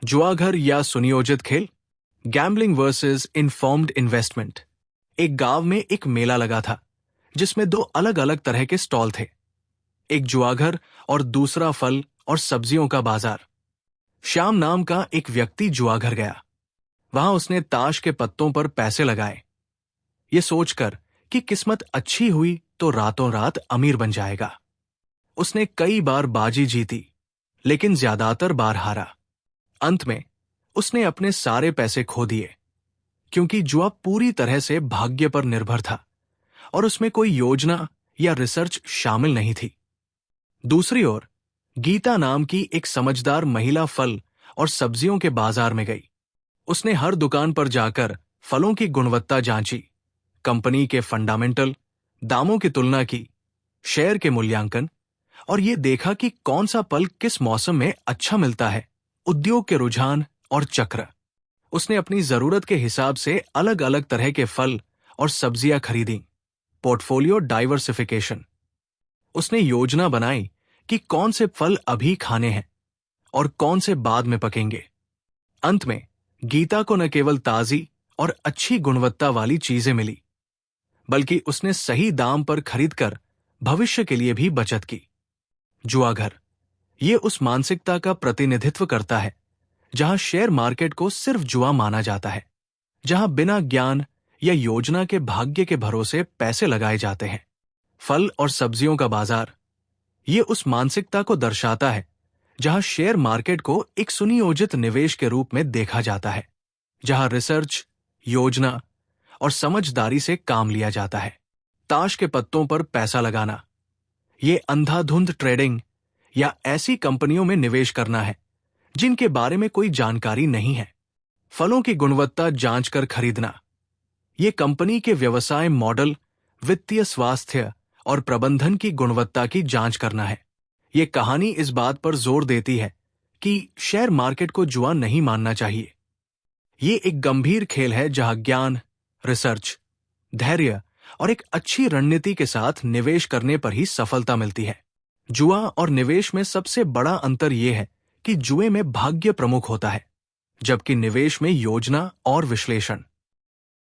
जुआघर या सुनियोजित खेल, गैम्बलिंग वर्सेस इन्फॉर्म्ड इन्वेस्टमेंट। एक गांव में एक मेला लगा था जिसमें दो अलग अलग तरह के स्टॉल थे, एक जुआघर और दूसरा फल और सब्जियों का बाजार। श्याम नाम का एक व्यक्ति जुआघर गया। वहां उसने ताश के पत्तों पर पैसे लगाए, ये सोचकर कि किस्मत अच्छी हुई तो रातों रात अमीर बन जाएगा। उसने कई बार बाजी जीती, लेकिन ज्यादातर बार हारा। अंत में उसने अपने सारे पैसे खो दिए, क्योंकि जुआ पूरी तरह से भाग्य पर निर्भर था और उसमें कोई योजना या रिसर्च शामिल नहीं थी। दूसरी ओर गीता नाम की एक समझदार महिला फल और सब्जियों के बाजार में गई। उसने हर दुकान पर जाकर फलों की गुणवत्ता जांची, कंपनी के फंडामेंटल, दामों की तुलना की, शेयर के मूल्यांकन, और यह देखा कि कौन सा फल किस मौसम में अच्छा मिलता है। उद्योग के रुझान और चक्र। उसने अपनी जरूरत के हिसाब से अलग अलग तरह के फल और सब्जियां खरीदी। Portfolio diversification. उसने योजना बनाई कि कौन से फल अभी खाने हैं और कौन से बाद में पकेंगे। अंत में गीता को न केवल ताजी और अच्छी गुणवत्ता वाली चीजें मिली, बल्कि उसने सही दाम पर खरीदकर भविष्य के लिए भी बचत की। जुआघर ये उस मानसिकता का प्रतिनिधित्व करता है जहां शेयर मार्केट को सिर्फ जुआ माना जाता है, जहां बिना ज्ञान या योजना के भाग्य के भरोसे पैसे लगाए जाते हैं। फल और सब्जियों का बाजार ये उस मानसिकता को दर्शाता है जहां शेयर मार्केट को एक सुनियोजित निवेश के रूप में देखा जाता है, जहां रिसर्च, योजना और समझदारी से काम लिया जाता है। ताश के पत्तों पर पैसा लगाना ये अंधाधुंध ट्रेडिंग या ऐसी कंपनियों में निवेश करना है जिनके बारे में कोई जानकारी नहीं है। फलों की गुणवत्ता जांचकर खरीदना ये कंपनी के व्यवसाय मॉडल, वित्तीय स्वास्थ्य और प्रबंधन की गुणवत्ता की जांच करना है। ये कहानी इस बात पर जोर देती है कि शेयर मार्केट को जुआ नहीं मानना चाहिए। ये एक गंभीर खेल है जहां ज्ञान, रिसर्च, धैर्य और एक अच्छी रणनीति के साथ निवेश करने पर ही सफलता मिलती है। जुआ और निवेश में सबसे बड़ा अंतर यह है कि जुए में भाग्य प्रमुख होता है, जबकि निवेश में योजना और विश्लेषण।